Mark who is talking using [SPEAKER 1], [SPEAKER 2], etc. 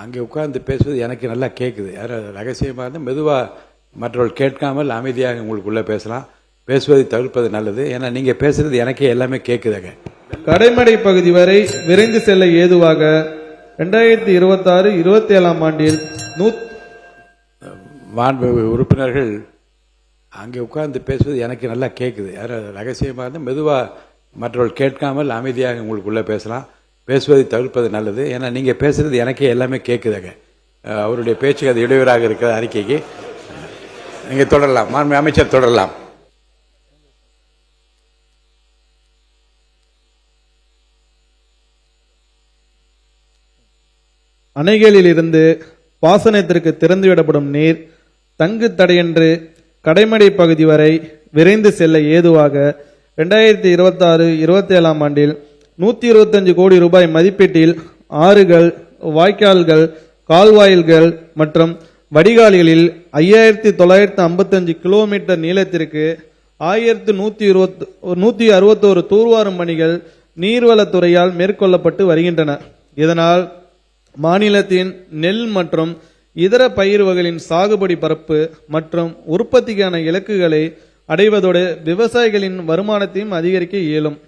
[SPEAKER 1] அங்கே உட்கார்ந்து பேசுவது எனக்கு நல்லா கேட்குது. யாரும் ரகசியமாக இருந்தால் மெதுவாக மற்றவர்கள் கேட்காமல் அமைதியாக உங்களுக்குள்ளே பேசலாம். பேசுவதை தவிர்ப்பது நல்லது. ஏன்னா நீங்கள் பேசுறது எனக்கே எல்லாமே கேட்குதுங்க.
[SPEAKER 2] கடைமடை பகுதி வரை விரைந்து செல்ல ஏதுவாக 2026-27 ஆண்டில்
[SPEAKER 1] மாண்பு உறுப்பினர்கள் அங்கே உட்கார்ந்து பேசுவது எனக்கு நல்லா கேட்குது. யாரும் ரகசியமாக இருந்தால் மெதுவாக மற்றவர்கள் கேட்காமல் அமைதியாக உங்களுக்குள்ளே பேசலாம். பேசுவதை தவிர்ப்பது நல்லது. ஏன்னா நீங்கள் பேசுறது எனக்கே எல்லாமே கேட்குதுங்க. அவருடைய பேச்சுக்கு அது இடையூறாக இருக்கிற அறிக்கைக்கு நீங்கள் தொடரலாம். மாண்பு அமைச்சர் தொடரலாம்.
[SPEAKER 2] அணைகளில் இருந்து பாசனத்திற்கு திறந்துவிடப்படும் நீர் தங்கு தடையன்று கடைமடை பகுதி வரை விரைந்து செல்ல ஏதுவாக 2026-27 ஆண்டில் 125 கோடி ரூபாய் மதிப்பீட்டில் ஆறுகள், வாய்க்கால்கள், கால்வாயில்கள் மற்றும் வடிகால்களில் 5955 கிலோமீட்டர் நீளத்திற்கு 1161 தூர்வாரும் பணிகள் நீர்வளத்துறையால் மேற்கொள்ளப்பட்டு வருகின்றன. இதனால் மாநிலத்தின் நெல் மற்றும் இதர பயிர் வகைகளின் சாகுபடி பரப்பு மற்றும் உற்பத்திக்கான இலக்குகளை அடைவதோடு விவசாயிகளின் வருமானத்தையும் அதிகரிக்க இயலும்.